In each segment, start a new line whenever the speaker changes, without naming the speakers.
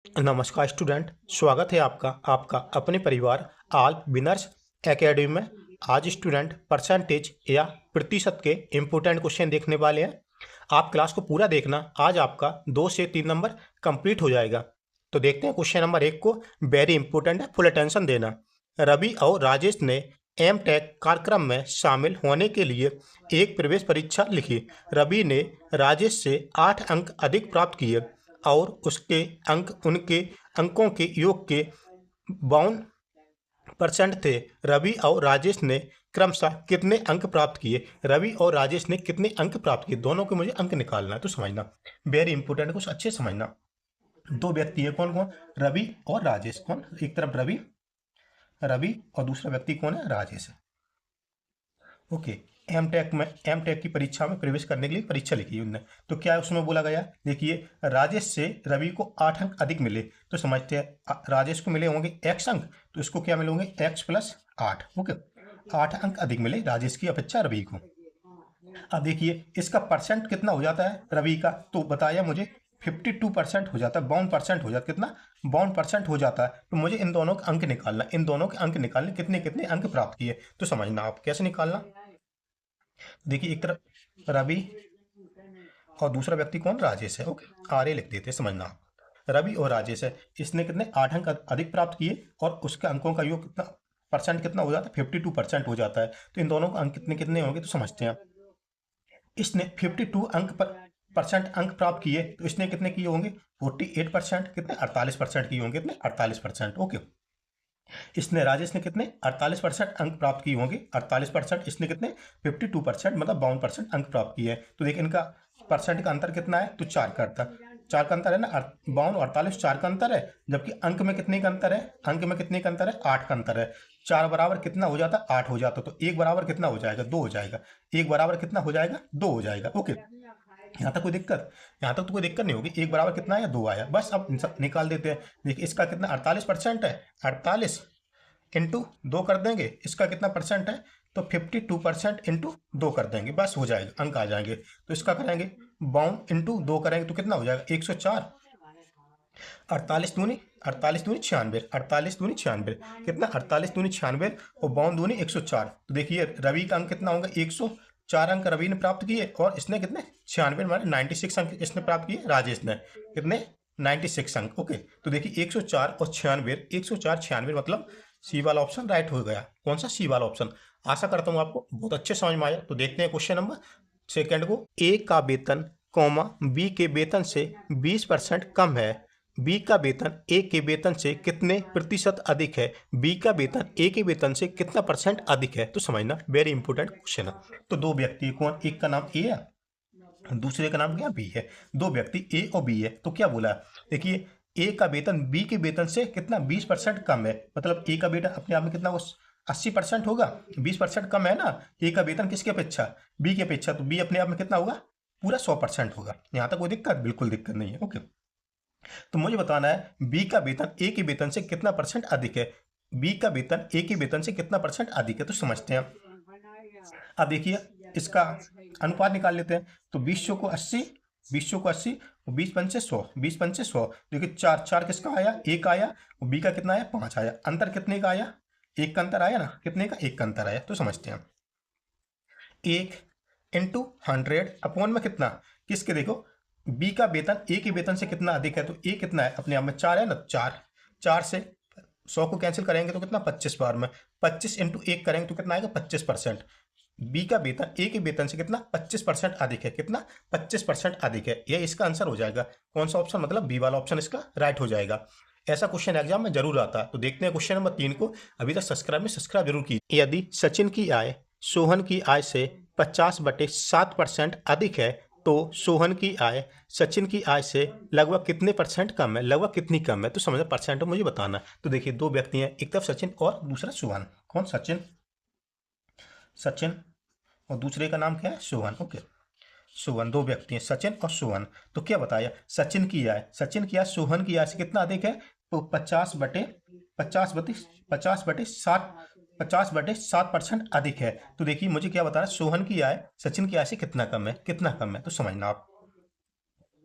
नमस्कार स्टूडेंट, स्वागत है आपका आपका अपने परिवार ऑल विनर्स एकेडमी में। आज स्टूडेंट परसेंटेज या प्रतिशत के इम्पोर्टेंट क्वेश्चन देखने वाले हैं। आप क्लास को पूरा देखना, आज आपका 2 से 3 नंबर कंप्लीट हो जाएगा। तो देखते हैं क्वेश्चन नंबर 1 को। वेरी इंपॉर्टेंट है, फुल अटेंशन देना। रवि और राजेश ने एम टेक कार्यक्रम में शामिल होने के लिए एक प्रवेश परीक्षा लिखी। रवि ने राजेश से 8 अंक अधिक प्राप्त किए और उसके अंक उनके अंकों के योग के 52% थे। रवि और राजेश ने क्रमशः कितने अंक प्राप्त किए? रवि और राजेश ने कितने अंक प्राप्त किए? दोनों के मुझे अंक निकालना है, तो समझना वेरी इंपॉर्टेंट, कुछ अच्छे समझना। दो व्यक्ति है, कौन कौन? रवि और राजेश। कौन? एक तरफ रवि रवि और दूसरा व्यक्ति कौन है? राजेश है। ओके। एम टेक की परीक्षा में प्रवेश करने के लिए परीक्षा लिखी है उनने। तो क्या है उसमें बोला गया? देखिए, राजेश से रवि को 8 अंक अधिक मिले, तो समझते हैं राजेश को मिले होंगे x अंक, तो इसको क्या मिले होंगे? x plus 8। ओके, 8 अंक अधिक मिले राजेश की अपेक्षा रवि को। अब देखिए इसका परसेंट कितना हो जाता है रवि का, तो बताया मुझे 52% हो जाता है, 52% हो जाता है। कितना? 52% हो जाता है। तो मुझे इन दोनों के अंक निकालना, इन दोनों के अंक निकालने, कितने कितने अंक प्राप्त किए, तो समझना आप कैसे निकालना। देखिए, एक तरफ रवि और दूसरा व्यक्ति कौन? राजेश है। ओके, आर ए लिख देते, समझना आप। रवि और राजेश है, इसने कितने 8 अंक अधिक प्राप्त किए और उसके अंकों का योग कितना परसेंट कितना हो जाता है? 52% हो जाता है। तो इन दोनों के अंक कितने कितने होंगे, तो समझते हैं। इसने 52 अंक पर परसेंट अंक प्राप्त किए, तो इसने कितने किए होंगे? 48%। कितने? 48% किए होंगे। कितने? 48%। ओके। इसने राजेश ने कितने? 48% अंक प्राप्त किए होंगे। 48%, इसने कितने? 52%, मतलब 52% अंक प्राप्त किए हैं। तो देखिए इनका परसेंट का अंतर कितना है, तो 4 का अंतर। 4 का अंतर है ना, 52 और 48, 4 का अंतर है। जबकि अंक में कितने का अंतर है? अंक में कितने का अंतर है? 8 का अंतर है। 4 बराबर कितना हो जाता? 8 हो जाता। तो 1 बराबर कितना हो जाएगा? 2 हो जाएगा। 1 बराबर कितना हो जाएगा? 2 हो जाएगा। ओके, यहाँ तक कोई दिक्कत? यहाँ तक तो कोई दिक्कत नहीं होगी। 1 बराबर कितना आया? 2 आया। बस अब निकाल देते हैं। देखिए इसका कितना 48% है, 48 इंटू 2 कर देंगे। इसका कितना परसेंट है? तो 52% इंटू 2 कर देंगे, बस हो जाएगा, अंक आ जाएंगे। तो इसका करेंगे 52 इंटू 2 करेंगे तो कितना हो जाएगा? 104। 48 दूनी 96, 48 दूनी 96। कितना? 48 दूनी 96 और 52 दूनी 104। तो देखिए रवि का अंक कितना होगा? 104 अंक रवि ने प्राप्त किए और इसने कितने? 96 माने 96 अंक इसने प्राप्त किए राजेश ने। कितने? 96 अंक। ओके, तो देखिए 104 और 96, 104 96 मतलब सी वाला ऑप्शन राइट हो गया। कौन सा? सी वाला ऑप्शन। आशा करता हूँ आपको बहुत अच्छे समझ में आया। तो देखते हैं क्वेश्चन नंबर सेकंड को। ए का वेतन कॉमा बी के वेतन से 20% कम है। बी का वेतन ए के वेतन से कितने प्रतिशत अधिक है? बी का वेतन ए के वेतन से कितना परसेंट अधिक है, तो समझना वेरी इंपॉर्टेंट क्वेश्चन है। तो दो व्यक्ति, कौन? एक का नाम ए है, दूसरे का नाम क्या? बी है। दो व्यक्ति ए और बी है। तो क्या बोला? देखिए ए का वेतन बी के वेतन से कितना? 20% कम है। मतलब ए का वेतन अपने आप में कितना? वो 80% होगा। 20% कम है ना ए का वेतन, किसकी अपेक्षा? बी की अपेक्षा। तो बी अपने आप में कितना होगा? पूरा 100% होगा। यहाँ तक कोई दिक्कत? बिल्कुल दिक्कत नहीं है। ओके, तो मुझे बताना है बी का वेतन ए के वेतन से कितना परसेंट अधिक है। बी का वेतन ए के वेतन से कितना परसेंट अधिक है, तो समझते हैं। अब देखिए इसका अनुपात निकाल लेते हैं। तो 20 को 80, 20 को 80 और 20 पंचे 100, 20 पंचे 100। देखिए 4 4 किसका आया? एक आया। और बी का कितना आया? 5 आया। अंतर कितने का आया? एक का अंतर आया ना। कितने का? एक का अंतर आया। तो समझते हैं। 1 इंटू 100 अपॉन में कितना? किसके? देखो बी का वेतन ए के वेतन से कितना अधिक है, तो ए कितना है? अपने आप में 4 है ना। 4 4 से 100 को कैंसिल करेंगे तो कितना? 25 बार में 25 इंटू 1 करेंगे तो कितना आएगा? 25%। बी का वेतन ए के वेतन से कितना? 25% अधिक है। कितना? 25% अधिक है। यह इसका आंसर हो जाएगा। कौन सा ऑप्शन? मतलब बी वाला ऑप्शन इसका राइट हो जाएगा। ऐसा क्वेश्चन एग्जाम में जरूर आता है। तो देखते हैं क्वेश्चन नंबर 3 को। अभी तक सब्सक्राइब जरूर कीजिए। यदि सचिन की आय सोहन की आय से 50/7% अधिक है, तो सोहन की आय सचिन की आय से लगभग कितने परसेंट कम है? लगभग कितनी कम है, तो समझो परसेंट मुझे बताना। तो देखिए दो व्यक्ति हैं, एक तरफ सचिन और दूसरा सोहन। कौन? सचिन। सचिन और दूसरे का नाम क्या है? सोहन। ओके, सोहन। दो व्यक्ति हैं, सचिन और सोहन। तो क्या बताया? सचिन की आय सोहन की आय से कितना अधिक है? तो 50/7 50/7% अधिक है। तो देखिए मुझे क्या बताना है? सोहन की आय सचिन की आय से कितना कम है? कितना कम है, तो समझना आप।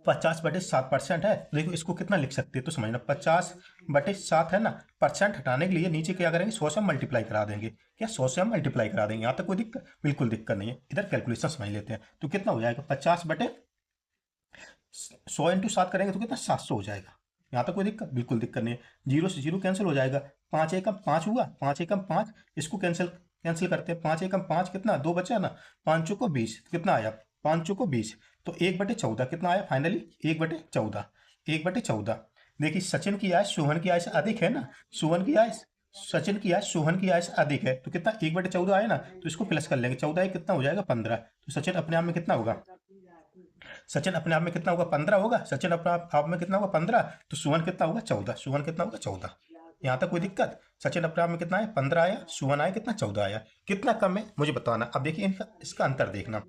50/7% है। देखो इसको कितना लिख सकते हैं तो समझना, 50/7 है ना, परसेंट हटाने के लिए नीचे क्या करेंगे, 100 से मल्टीप्लाई करा देंगे। क्या 100 से हम मल्टीप्लाई करा देंगे, यहाँ तक कोई दिक्कत, बिल्कुल दिक्कत नहीं है। इधर कैलकुलेशन समझ लेते हैं। तो कितना हो जाएगा, 50/100 इंटू 7 करेंगे तो कितना, 700 हो जाएगा। यहाँ तक कोई दिक्कत, बिल्कुल दिक्कत नहीं है। 0 से 0 कैंसिल हो जाएगा, 5 एकम 5 हुआ, 5 एकम 5, इसको कैंसिल कैंसिल करते हैं। 5 एकम 5 कितना, 2 बचा ना, 5 चौको 20, कितना आया, 5 चौको 20, तो 1/14 कितना आया फाइनली, 1/14, 1/14। देखिए सचिन की आय सोहन की आय से अधिक है ना, सोहन की आय सचिन की आय सोहन की आय से अधिक है, तो कितना 1/14 आया ना, तो इसको प्लस कर लेंगे, 14 कितना हो जाएगा 15। तो सचिन अपने आप में कितना होगा, सचिन अपने आप में कितना होगा, 15 होगा। सचिन अपने आप में कितना होगा, 15। तो सुवन कितना होगा, 14। सुवन कितना होगा, 14। यहाँ तक कोई दिक्कत, सचिन अपने आप में कितना है, 15 आया, सुवन आया कितना, 14 आया। कितना कम है मुझे बताना। अब देखिए इसका अंतर देखना,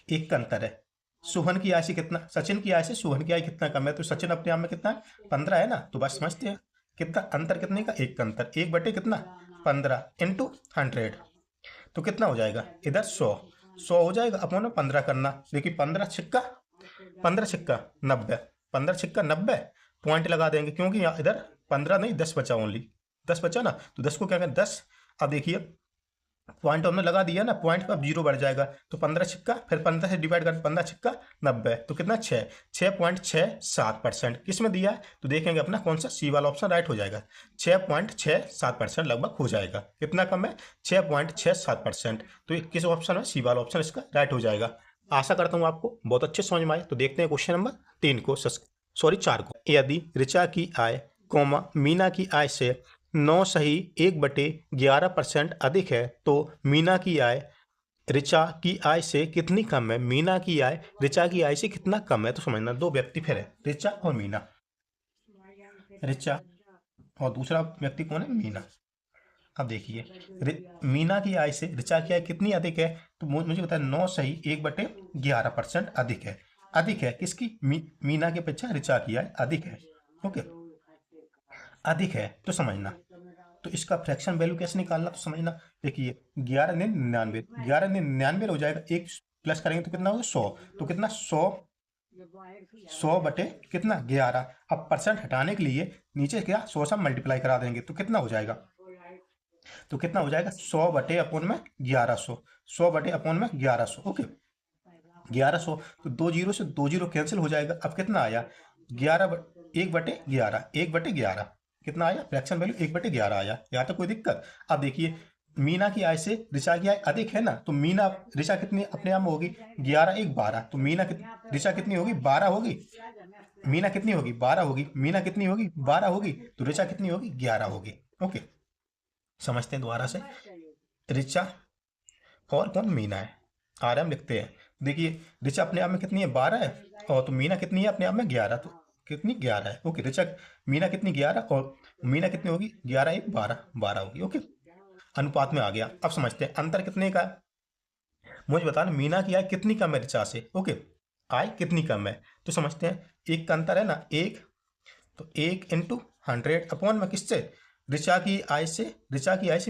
एक का अंतर है, सोहन की आय से कितना, सचिन की आय से सोहन की आय कितना कम है। तो सचिन अपने आप में कितना है, 15 है ना, तो बस समझते हैं कितना अंतर, कितने का, एक का अंतर, 1 कितना, 15 इंटू 100, तो कितना हो जाएगा, इधर 100 हो जाएगा, अपन ने 15 करना। देखिए 15 छिक्का 90, 15 छिक्का 90, पॉइंट लगा देंगे, क्योंकि यहाँ इधर 15 नहीं 10 बचा, ओनली 10 बचा ना, तो 10 को क्या करें, 10। अब देखिए पॉइंट हमने लगा दिया ना, पॉइंट पर 0 बढ़ जाएगा, तो 15 छिक्का, फिर 15 से डिवाइड कर, 15 छिक्का 90, तो कितना 6.67%। किस में दिया है तो देखेंगे अपना कौन सा, सी वाला ऑप्शन राइट हो जाएगा। 6.67% लगभग हो जाएगा। कितना कम है, 6.67%। तो किस ऑप्शन है, सी वाला ऑप्शन इसका राइट हो जाएगा। आशा करता हूँ आपको बहुत अच्छे समझ में आए। तो देखते हैं क्वेश्चन नंबर 3 को, सॉरी 4 को। यदि ऋचा की आय मीना की आय से 9 सही 1/11% अधिक है, तो मीना की आय ऋचा की आय से कितनी कम है। मीना की आय ऋचा की आय से कितना कम है, तो समझना दो व्यक्ति फिर है, ऋचा और मीना। ऋचा और दूसरा व्यक्ति कौन है, मीना। अब देखिए मीना की आय से ऋचा की आय कितनी अधिक है, तो मुझे पता है 9 सही 1/11% अधिक है। अधिक है किसकी, मीना की अपेक्षा ऋचा की आय अधिक है। ओके, अधिक है तो समझना, तो इसका फ्रैक्शन वैल्यू कैसे निकालना, तो समझना। देखिए 11 ने 99, 11 ने 99 हो जाएगा, एक प्लस करेंगे तो कितना होगा 100, तो कितना 100 बटे कितना 11। अब परसेंट हटाने के लिए नीचे क्या 100 से मल्टीप्लाई करा देंगे, तो कितना हो जाएगा, तो कितना हो जाएगा 100 बटे अपन में 1100, 100 बटे अपन में 1100। ओके 1100, तो 2 जीरो से 2 जीरो कैंसिल हो जाएगा। अब कितना आया 1/11, 1/11 कितना आया, फ्रैक्शन वैल्यू 1/11 आया। यहाँ तो कोई दिक्कत। अब देखिए मीना की आय से ऋचा की आय अधिक है ना, तो मीना ऋचा कितनी अपने आप में होगी, 11 1 12, तो ऋचा कितनी होगी, 12 होगी। मीना कितनी होगी, 12 होगी। मीना कितनी होगी, 12 होगी, तो ऋचा कितनी होगी, 11 होगी। ओके समझते हैं दोबारा से, ऋचा और कौन, मीना है। हम लिखते हैं, देखिए ऋचा अपने आप में कितनी है, 12 है, और तो मीना कितनी है अपने आप में 11, तो कितनी 11 है। ओके ऋचा मीना कितनी 11, और मीना कितनी होगी 11 1 12, 12 होगी। ओके अनुपात में आ गया। अब समझते हैं अंतर कितने का, मुझे बताना मीना की आय कितनी कम है ऋचा से। ओके आय कितनी कम है, तो समझते हैं एक का अंतर है ना, एक, तो 1 इंटू 100 अपॉन में किससे, ऋचा की आय से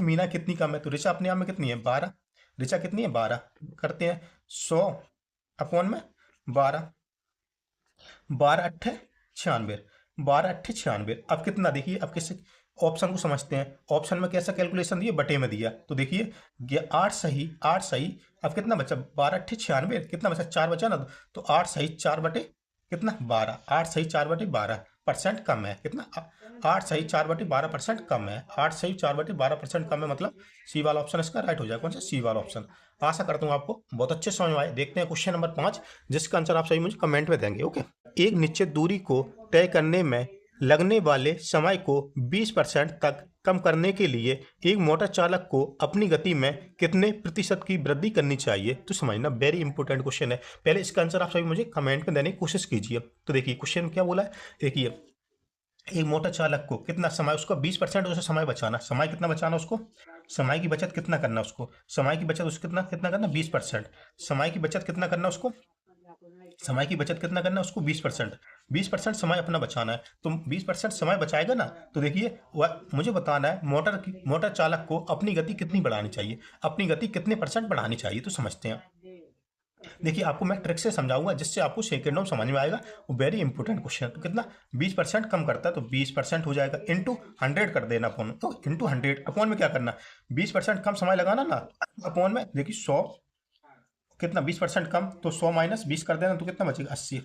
मीना कितनी कम है, तो ऋचा अपने आप में कितनी है 12, ऋचा कितनी है 12, करते हैं 100 अपॉन में 12, 12 8 96, 12 8 96। अब कितना देखिए, अब किससे ऑप्शन को समझते हैं। ऑप्शन में कैसा कैलकुलेशन दिया, बटे में दिया, तो देखिए 8 सही 8 सही। अब कितना बचा, 12 8 96, कितना बचा 4 बचा ना, तो 8 सही 4 बटे कितना 12, 8 सही 4 बटे 12% कम है। कितना 8 सही 4 बटे 12% कम है, 8 सही 4 बटे 12% कम है, मतलब सी वाला ऑप्शन इसका राइट हो जाएगा। कौन सा, सी वाला ऑप्शन। आशा करता हूँ आपको बहुत अच्छे समझ में आए। देखते हैं क्वेश्चन नंबर 5, जिसका आंसर आप सही मुझे कमेंट में देंगे। ओके एक निश्चित दूरी को तय करने में लगने वाले समय को 20% तक कम करने के लिए एक मोटर चालक को अपनी गति में कितने प्रतिशत की वृद्धि करनी चाहिए, तो समझना वेरी इंपॉर्टेंट क्वेश्चन है। पहले इसका आंसर आप सभी मुझे कमेंट में देने की कोशिश कीजिए। तो देखिए क्वेश्चन क्या बोला है, देखिए एक मोटर चालक को कितना समय, उसको 20% उसे समय बचाना, समय कितना बचाना उसको, समय की बचत कितना करना उसको, समय की बचत उसको कितना कितना करना 20%, समय की बचत कितना करना उसको, समय की बचत कितना करना है उसको 20% समय अपना बचाना है। तो 20% समय बचाएगा ना, तो देखिए मुझे बताना है मोटर चालक को अपनी गति कितनी बढ़ानी चाहिए, अपनी गति कितने % बढ़ानी चाहिए, तो समझते हैं। देखिए आपको मैं ट्रिक से समझाऊंगा जिससे आपको सेकेंडों में समझ में आएगा। वो वेरी इंपॉर्टेंट क्वेश्चन। तो कितना 20% कम करता है तो 20% हो जाएगा, इंटू 100 कर देना अपॉन, तो इंटू 100 अपॉन में क्या करना, 20% कम समय लगाना ना, अपॉन में देखिए 100 कितना 20% कम, तो 100 माइनस 20 कर देना तो कितना बचेगा 80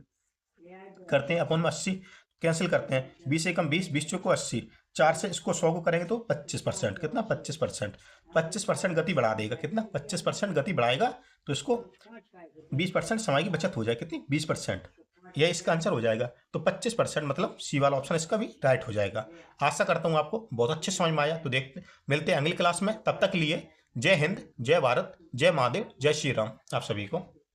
करते हैं, अपॉन में 80 कैंसिल करते हैं, 20 से कम 20, 20 चौको 80, 4 से इसको 100 को करेंगे तो 25%, कितना 25%, 25% गति बढ़ा देगा, कितना 25% गति बढ़ाएगा तो इसको 20% समय की बचत हो जाए, कितनी 20%, यह इसका आंसर हो जाएगा। तो 25% मतलब सी वाला ऑप्शन इसका भी राइट हो जाएगा। आशा करता हूँ आपको बहुत अच्छे समझ में आया। तो देखते मिलते हैं अगली क्लास में, तब तक लिए जय हिंद, जय भारत, जय महादेव, जय श्री राम आप सभी को।